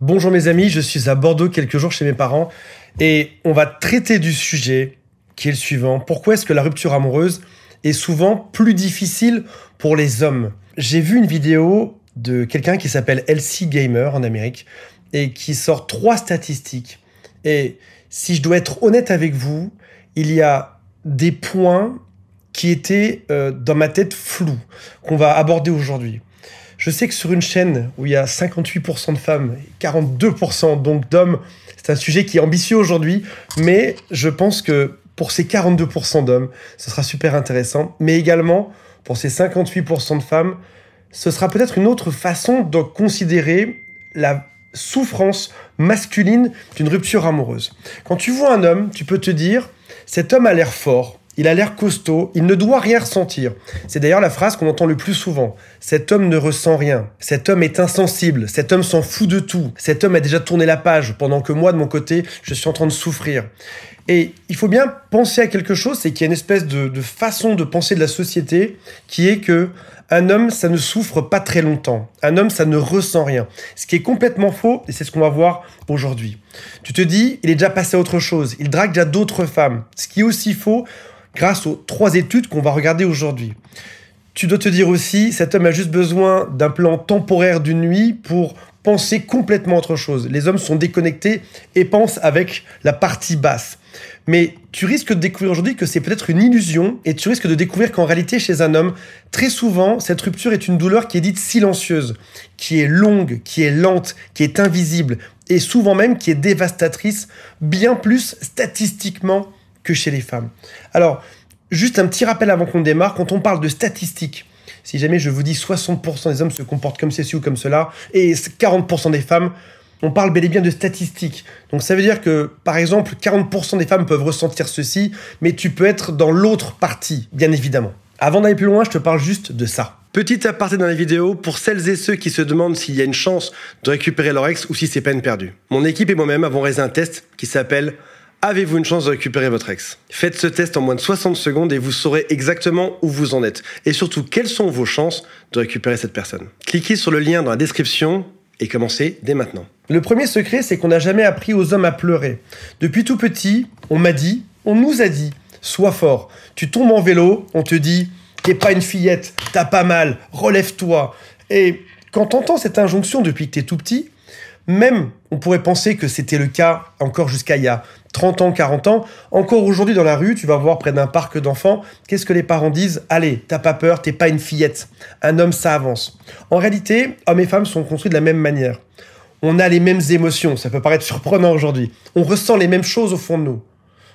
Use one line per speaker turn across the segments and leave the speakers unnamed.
Bonjour mes amis, je suis à Bordeaux quelques jours chez mes parents et on va traiter du sujet qui est le suivant. Pourquoi est-ce que la rupture amoureuse est souvent plus difficile pour les hommes? J'ai vu une vidéo de quelqu'un qui s'appelle LC Gamer en Amérique et qui sort 3 statistiques. Et si je dois être honnête avec vous, il y a des points qui étaient dans ma tête flous, qu'on va aborder aujourd'hui. Je sais que sur une chaîne où il y a 58% de femmes et 42% donc d'hommes, c'est un sujet qui est ambitieux aujourd'hui, mais je pense que pour ces 42% d'hommes, ce sera super intéressant. Mais également, pour ces 58% de femmes, ce sera peut-être une autre façon de considérer la souffrance masculine d'une rupture amoureuse. Quand tu vois un homme, tu peux te dire, cet homme a l'air fort, il a l'air costaud, il ne doit rien ressentir. C'est d'ailleurs la phrase qu'on entend le plus souvent. Cet homme ne ressent rien. Cet homme est insensible. Cet homme s'en fout de tout. Cet homme a déjà tourné la page pendant que moi, de mon côté, je suis en train de souffrir. Et il faut bien penser à quelque chose, c'est qu'il y a une espèce de façon de penser de la société qui est que un homme, ça ne souffre pas très longtemps. Un homme, ça ne ressent rien. Ce qui est complètement faux, et c'est ce qu'on va voir aujourd'hui. Tu te dis, il est déjà passé à autre chose. Il drague déjà d'autres femmes. Ce qui est aussi faux, grâce aux 3 études qu'on va regarder aujourd'hui. Tu dois te dire aussi, cet homme a juste besoin d'un plan temporaire d'une nuit pour penser complètement autre chose. Les hommes sont déconnectés et pensent avec la partie basse. Mais tu risques de découvrir aujourd'hui que c'est peut-être une illusion et tu risques de découvrir qu'en réalité, chez un homme, très souvent, cette rupture est une douleur qui est dite silencieuse, qui est longue, qui est lente, qui est invisible et souvent même qui est dévastatrice, bien plus statistiquement que chez les femmes. Alors, juste un petit rappel avant qu'on démarre, quand on parle de statistiques, si jamais je vous dis 60% des hommes se comportent comme ceci ou comme cela, et 40% des femmes, on parle bel et bien de statistiques. Donc ça veut dire que, par exemple, 40% des femmes peuvent ressentir ceci, mais tu peux être dans l'autre partie, bien évidemment. Avant d'aller plus loin, je te parle juste de ça. Petit aparté dans la vidéo, pour celles et ceux qui se demandent s'il y a une chance de récupérer leur ex ou si c'est peine perdue. Mon équipe et moi-même avons réalisé un test qui s'appelle « Avez-vous une chance de récupérer votre ex ?» Faites ce test en moins de 60 secondes et vous saurez exactement où vous en êtes. Et surtout, quelles sont vos chances de récupérer cette personne. Cliquez sur le lien dans la description et commencez dès maintenant. Le premier secret, c'est qu'on n'a jamais appris aux hommes à pleurer. Depuis tout petit, on nous a dit, sois fort. Tu tombes en vélo, on te dit, t'es pas une fillette, t'as pas mal, relève-toi. Et quand t'entends cette injonction depuis que t'es tout petit, même, on pourrait penser que c'était le cas encore jusqu'à il y a 30 ans, 40 ans. Encore aujourd'hui dans la rue, tu vas voir près d'un parc d'enfants, qu'est-ce que les parents disent? Allez, t'as pas peur, t'es pas une fillette. Un homme, ça avance. En réalité, hommes et femmes sont construits de la même manière. On a les mêmes émotions, ça peut paraître surprenant aujourd'hui. On ressent les mêmes choses au fond de nous.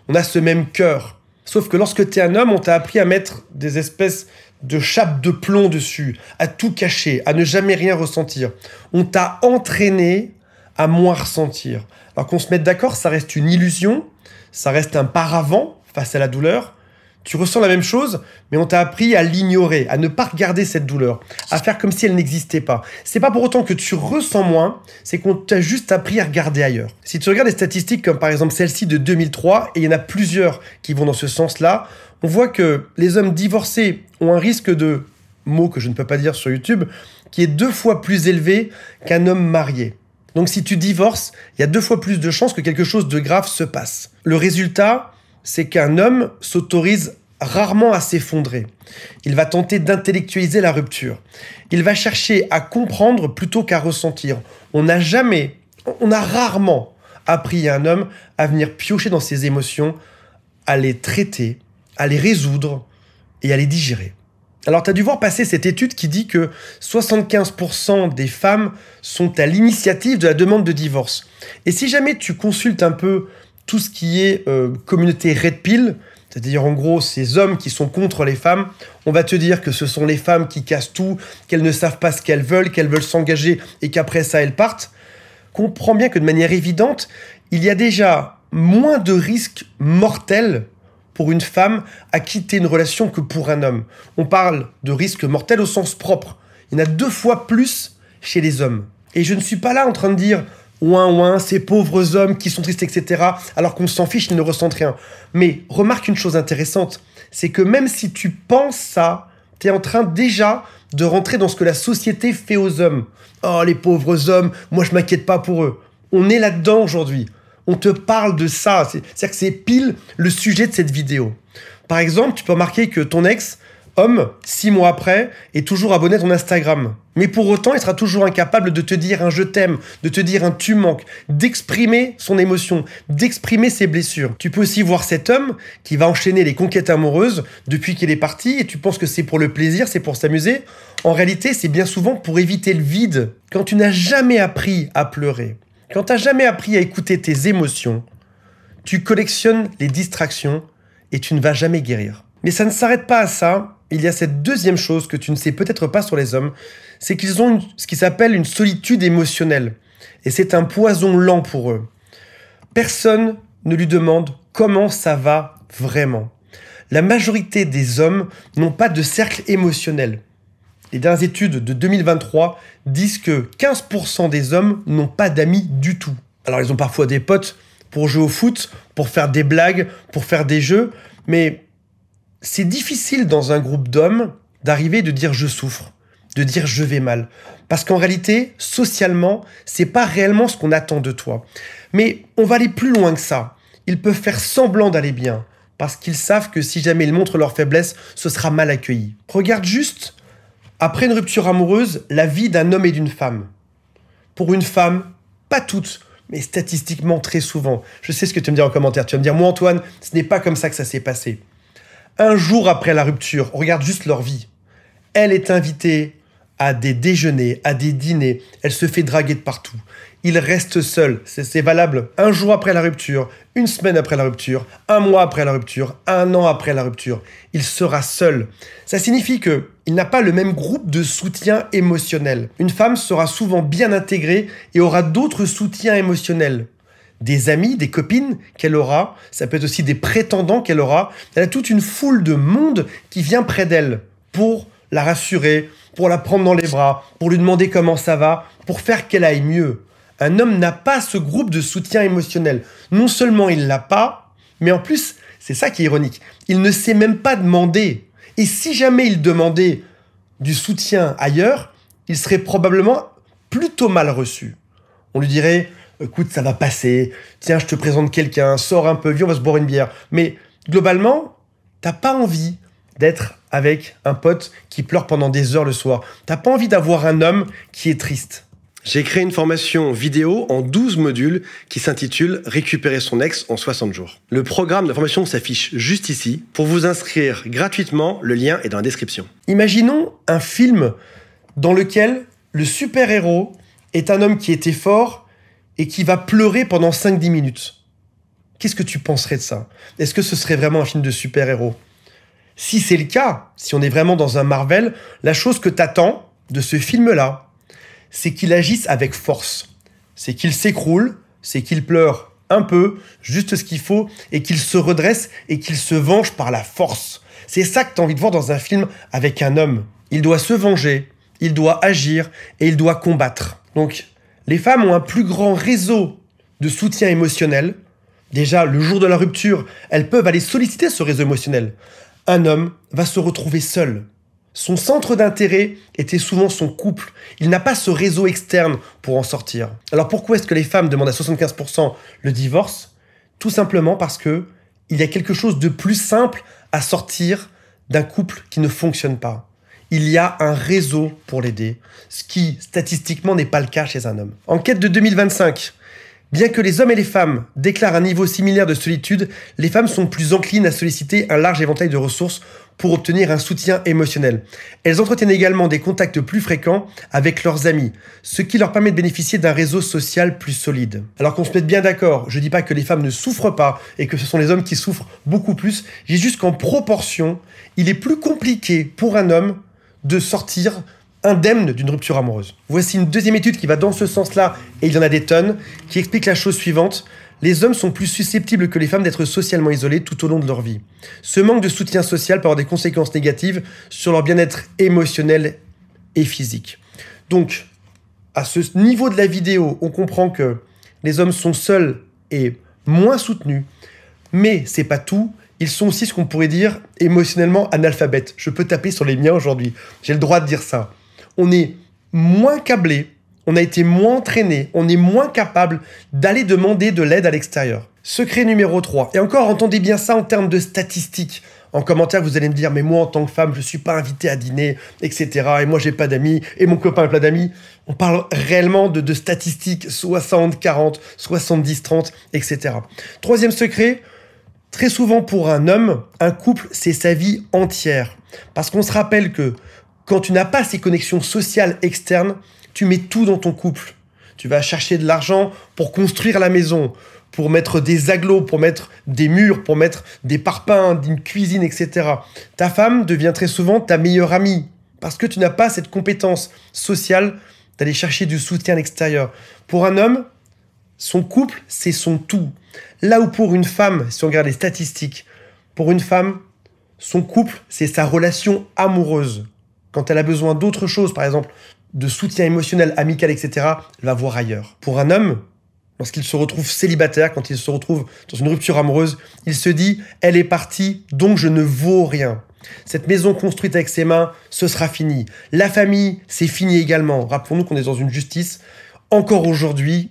On a ce même cœur. Sauf que lorsque t'es un homme, on t'a appris à mettre des espèces de chapes de plomb dessus, à tout cacher, à ne jamais rien ressentir. On t'a entraîné à moins ressentir. Alors qu'on se mette d'accord, ça reste une illusion, ça reste un paravent face à la douleur. Tu ressens la même chose, mais on t'a appris à l'ignorer, à ne pas regarder cette douleur, à faire comme si elle n'existait pas. C'est pas pour autant que tu ressens moins, c'est qu'on t'a juste appris à regarder ailleurs. Si tu regardes les statistiques comme par exemple celle-ci de 2003, et il y en a plusieurs qui vont dans ce sens-là, on voit que les hommes divorcés ont un risque de, mot que je ne peux pas dire sur YouTube, qui est 2 fois plus élevé qu'un homme marié. Donc si tu divorces, il y a 2 fois plus de chances que quelque chose de grave se passe. Le résultat, c'est qu'un homme s'autorise rarement à s'effondrer. Il va tenter d'intellectualiser la rupture. Il va chercher à comprendre plutôt qu'à ressentir. On a rarement appris à un homme à venir piocher dans ses émotions, à les traiter, à les résoudre et à les digérer. Alors, tu as dû voir passer cette étude qui dit que 75% des femmes sont à l'initiative de la demande de divorce. Et si jamais tu consultes un peu tout ce qui est communauté Red Pill, c'est-à-dire en gros ces hommes qui sont contre les femmes, on va te dire que ce sont les femmes qui cassent tout, qu'elles ne savent pas ce qu'elles veulent s'engager et qu'après ça elles partent. Comprends bien que de manière évidente, il y a déjà moins de risques mortels pour une femme à quitter une relation que pour un homme. On parle de risque mortel au sens propre. Il y en a 2 fois plus chez les hommes. Et je ne suis pas là en train de dire « ouin ouin, ces pauvres hommes qui sont tristes, etc. » alors qu'on s'en fiche, ils ne ressentent rien. Mais remarque une chose intéressante, c'est que même si tu penses ça, Tu es en train déjà de rentrer dans ce que la société fait aux hommes. Oh, les pauvres hommes, moi je m'inquiète pas pour eux. On est là-dedans aujourd'hui. On te parle de ça. C'est-à-dire que c'est pile le sujet de cette vidéo. Par exemple, tu peux remarquer que ton ex, homme, 6 mois après, est toujours abonné à ton Instagram. Mais pour autant, il sera toujours incapable de te dire un « je t'aime », de te dire un « tu manques », d'exprimer son émotion, d'exprimer ses blessures. Tu peux aussi voir cet homme qui va enchaîner les conquêtes amoureuses depuis qu'il est parti et tu penses que c'est pour le plaisir, c'est pour s'amuser. En réalité, c'est bien souvent pour éviter le vide. Quand tu n'as jamais appris à pleurer, quand tu n'as jamais appris à écouter tes émotions, tu collectionnes les distractions et tu ne vas jamais guérir. Mais ça ne s'arrête pas à ça. Il y a cette deuxième chose que tu ne sais peut-être pas sur les hommes, c'est qu'ils ont ce qui s'appelle une solitude émotionnelle. Et c'est un poison lent pour eux. Personne ne lui demande comment ça va vraiment. La majorité des hommes n'ont pas de cercle émotionnel. Les dernières études de 2023 disent que 15% des hommes n'ont pas d'amis du tout. Alors ils ont parfois des potes pour jouer au foot, pour faire des blagues, pour faire des jeux, mais c'est difficile dans un groupe d'hommes d'arriver et de dire je souffre, de dire je vais mal. Parce qu'en réalité, socialement, c'est pas réellement ce qu'on attend de toi. Mais on va aller plus loin que ça. Ils peuvent faire semblant d'aller bien, parce qu'ils savent que si jamais ils montrent leur faiblesse, ce sera mal accueilli. Regarde juste, après une rupture amoureuse, la vie d'un homme et d'une femme. Pour une femme, pas toutes, mais statistiquement très souvent. Je sais ce que tu vas me dire en commentaire. Tu vas me dire, moi Antoine, ce n'est pas comme ça que ça s'est passé. Un jour après la rupture, regarde juste leur vie. Elle est invitée à des déjeuners, à des dîners. Elle se fait draguer de partout. Il reste seul. C'est valable un jour après la rupture, une semaine après la rupture, un mois après la rupture, un an après la rupture. Il sera seul. Ça signifie qu'il n'a pas le même groupe de soutien émotionnel. Une femme sera souvent bien intégrée et aura d'autres soutiens émotionnels. Des amis, des copines qu'elle aura, ça peut être aussi des prétendants qu'elle aura. Elle a toute une foule de monde qui vient près d'elle pour la rassurer, pour la prendre dans les bras, pour lui demander comment ça va, pour faire qu'elle aille mieux. Un homme n'a pas ce groupe de soutien émotionnel. Non seulement il l'a pas, mais en plus, c'est ça qui est ironique, il ne sait même pas demander. Et si jamais il demandait du soutien ailleurs, il serait probablement plutôt mal reçu. On lui dirait « Écoute, ça va passer, tiens, je te présente quelqu'un, sors un peu, viens, on va se boire une bière. » Mais globalement, t'as pas envie d'être avec un pote qui pleure pendant des heures le soir. T'as pas envie d'avoir un homme qui est triste. J'ai créé une formation vidéo en 12 modules qui s'intitule « Récupérer son ex en 60 jours ». Le programme de formation s'affiche juste ici. Pour vous inscrire gratuitement, le lien est dans la description. Imaginons un film dans lequel le super-héros est un homme qui était fort et qui va pleurer pendant 5-10 minutes. Qu'est-ce que tu penserais de ça? Est-ce que ce serait vraiment un film de super-héros? Si c'est le cas, si on est vraiment dans un Marvel, la chose que t'attends de ce film-là, c'est qu'il agisse avec force. C'est qu'il s'écroule, c'est qu'il pleure un peu, juste ce qu'il faut, et qu'il se redresse et qu'il se venge par la force. C'est ça que tu as envie de voir dans un film avec un homme. Il doit se venger, il doit agir et il doit combattre. Donc, les femmes ont un plus grand réseau de soutien émotionnel. Déjà, le jour de la rupture, elles peuvent aller solliciter ce réseau émotionnel. Un homme va se retrouver seul. Son centre d'intérêt était souvent son couple. Il n'a pas ce réseau externe pour en sortir. Alors pourquoi est-ce que les femmes demandent à 75% le divorce? Tout simplement parce que il y a quelque chose de plus simple à sortir d'un couple qui ne fonctionne pas. Il y a un réseau pour l'aider, ce qui statistiquement n'est pas le cas chez un homme. Enquête de 2025. Bien que les hommes et les femmes déclarent un niveau similaire de solitude, les femmes sont plus enclines à solliciter un large éventail de ressources pour obtenir un soutien émotionnel. Elles entretiennent également des contacts plus fréquents avec leurs amis, ce qui leur permet de bénéficier d'un réseau social plus solide. Alors qu'on se mette bien d'accord, je dis pas que les femmes ne souffrent pas et que ce sont les hommes qui souffrent beaucoup plus, je dis juste qu'en proportion, il est plus compliqué pour un homme de sortir indemne d'une rupture amoureuse. Voici une deuxième étude qui va dans ce sens-là, et il y en a des tonnes, qui explique la chose suivante. Les hommes sont plus susceptibles que les femmes d'être socialement isolés tout au long de leur vie. Ce manque de soutien social peut avoir des conséquences négatives sur leur bien-être émotionnel et physique. Donc, à ce niveau de la vidéo, on comprend que les hommes sont seuls et moins soutenus, mais c'est pas tout. Ils sont aussi ce qu'on pourrait dire émotionnellement analphabètes. Je peux taper sur les miens aujourd'hui. J'ai le droit de dire ça. On est moins câblé, on a été moins entraîné, on est moins capable d'aller demander de l'aide à l'extérieur. Secret numéro 3. Et encore, entendez bien ça en termes de statistiques. En commentaire, vous allez me dire, mais moi, en tant que femme, je ne suis pas invitée à dîner, etc. Et moi, j'ai pas d'amis, et mon copain a plein d'amis. On parle réellement de statistiques 60-40, 70-30, etc. Troisième secret, très souvent pour un homme, un couple, c'est sa vie entière. Parce qu'on se rappelle que quand tu n'as pas ces connexions sociales externes, tu mets tout dans ton couple. Tu vas chercher de l'argent pour construire la maison, pour mettre des agglos, pour mettre des murs, pour mettre des parpaings, une cuisine, etc. Ta femme devient très souvent ta meilleure amie parce que tu n'as pas cette compétence sociale d'aller chercher du soutien à l'extérieur. Pour un homme, son couple, c'est son tout. Là où pour une femme, si on regarde les statistiques, pour une femme, son couple, c'est sa relation amoureuse. Quand elle a besoin d'autre chose, par exemple, de soutien émotionnel, amical, etc., elle va voir ailleurs. Pour un homme, lorsqu'il se retrouve célibataire, quand il se retrouve dans une rupture amoureuse, il se dit « elle est partie, donc je ne vaux rien ». Cette maison construite avec ses mains, ce sera fini. La famille, c'est fini également. Rappelons-nous qu'on est dans une justice, encore aujourd'hui,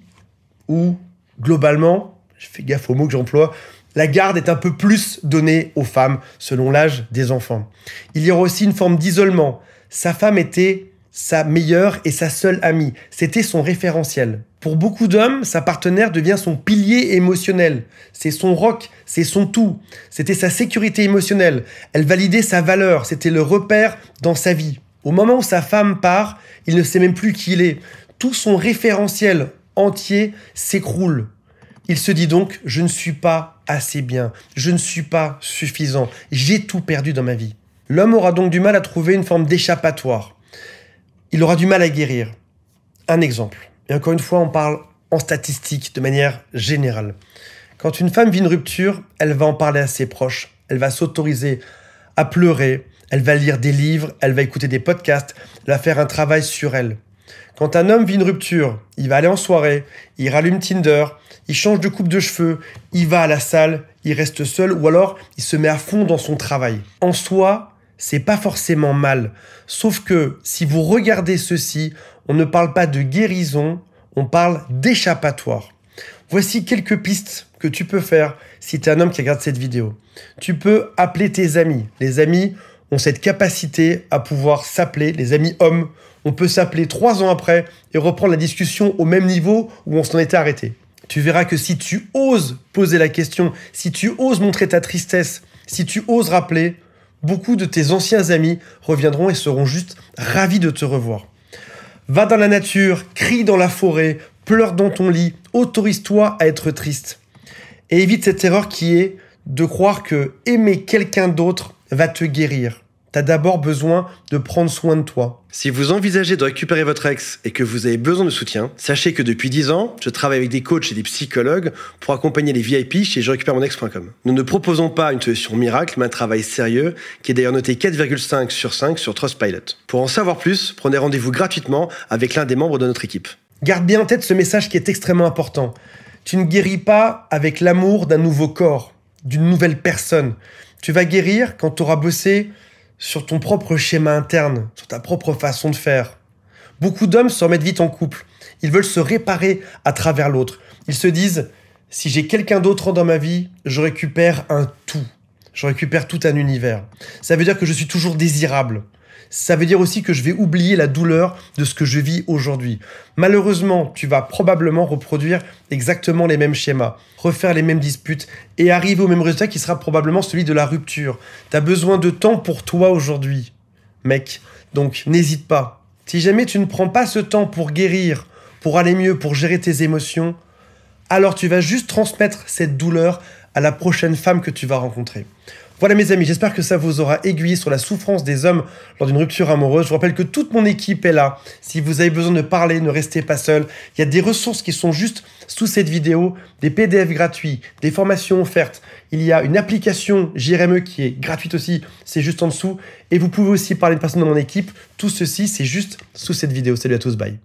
où, globalement, je fais gaffe aux mots que j'emploie, la garde est un peu plus donnée aux femmes, selon l'âge des enfants. Il y aura aussi une forme d'isolement. Sa femme était sa meilleure et sa seule amie. C'était son référentiel. Pour beaucoup d'hommes, sa partenaire devient son pilier émotionnel. C'est son roc, c'est son tout. C'était sa sécurité émotionnelle. Elle validait sa valeur, c'était le repère dans sa vie. Au moment où sa femme part, il ne sait même plus qui il est. Tout son référentiel entier s'écroule. Il se dit donc, je ne suis pas assez bien, je ne suis pas suffisant, j'ai tout perdu dans ma vie. L'homme aura donc du mal à trouver une forme d'échappatoire. Il aura du mal à guérir. Un exemple. Et encore une fois, on parle en statistique de manière générale. Quand une femme vit une rupture, elle va en parler à ses proches. Elle va s'autoriser à pleurer. Elle va lire des livres. Elle va écouter des podcasts. Elle va faire un travail sur elle. Quand un homme vit une rupture, il va aller en soirée. Il rallume Tinder. Il change de coupe de cheveux. Il va à la salle. Il reste seul. Ou alors, il se met à fond dans son travail. En soi, c'est pas forcément mal. Sauf que si vous regardez ceci, on ne parle pas de guérison, on parle d'échappatoire. Voici quelques pistes que tu peux faire si tu es un homme qui regarde cette vidéo. Tu peux appeler tes amis. Les amis ont cette capacité à pouvoir s'appeler. Les amis hommes, on peut s'appeler 3 ans après et reprendre la discussion au même niveau où on s'en était arrêté. Tu verras que si tu oses poser la question, si tu oses montrer ta tristesse, si tu oses rappeler, beaucoup de tes anciens amis reviendront et seront juste ravis de te revoir. Va dans la nature, crie dans la forêt, pleure dans ton lit, autorise-toi à être triste. Et évite cette erreur qui est de croire que aimer quelqu'un d'autre va te guérir. Tu as d'abord besoin de prendre soin de toi. Si vous envisagez de récupérer votre ex et que vous avez besoin de soutien, sachez que depuis 10 ans, je travaille avec des coachs et des psychologues pour accompagner les VIP chez jerécupéremonex.com. Nous ne proposons pas une solution miracle, mais un travail sérieux qui est d'ailleurs noté 4,5 sur 5 sur Trustpilot. Pour en savoir plus, prenez rendez-vous gratuitement avec l'un des membres de notre équipe. Garde bien en tête ce message qui est extrêmement important. Tu ne guéris pas avec l'amour d'un nouveau corps, d'une nouvelle personne. Tu vas guérir quand tu auras bossé sur ton propre schéma interne, sur ta propre façon de faire. Beaucoup d'hommes se remettent vite en couple. Ils veulent se réparer à travers l'autre. Ils se disent, si j'ai quelqu'un d'autre dans ma vie, je récupère un tout. Je récupère tout un univers. Ça veut dire que je suis toujours désirable. Ça veut dire aussi que je vais oublier la douleur de ce que je vis aujourd'hui. Malheureusement, tu vas probablement reproduire exactement les mêmes schémas, refaire les mêmes disputes et arriver au même résultat qui sera probablement celui de la rupture. Tu as besoin de temps pour toi aujourd'hui, mec. Donc, n'hésite pas. Si jamais tu ne prends pas ce temps pour guérir, pour aller mieux, pour gérer tes émotions, alors tu vas juste transmettre cette douleur à la prochaine femme que tu vas rencontrer. Voilà mes amis, j'espère que ça vous aura aiguillé sur la souffrance des hommes lors d'une rupture amoureuse. Je vous rappelle que toute mon équipe est là. Si vous avez besoin de parler, ne restez pas seul. Il y a des ressources qui sont juste sous cette vidéo, des PDF gratuits, des formations offertes. Il y a une application JRME qui est gratuite aussi, c'est juste en dessous. Et vous pouvez aussi parler de personnes de mon équipe. Tout ceci, c'est juste sous cette vidéo. Salut à tous, bye.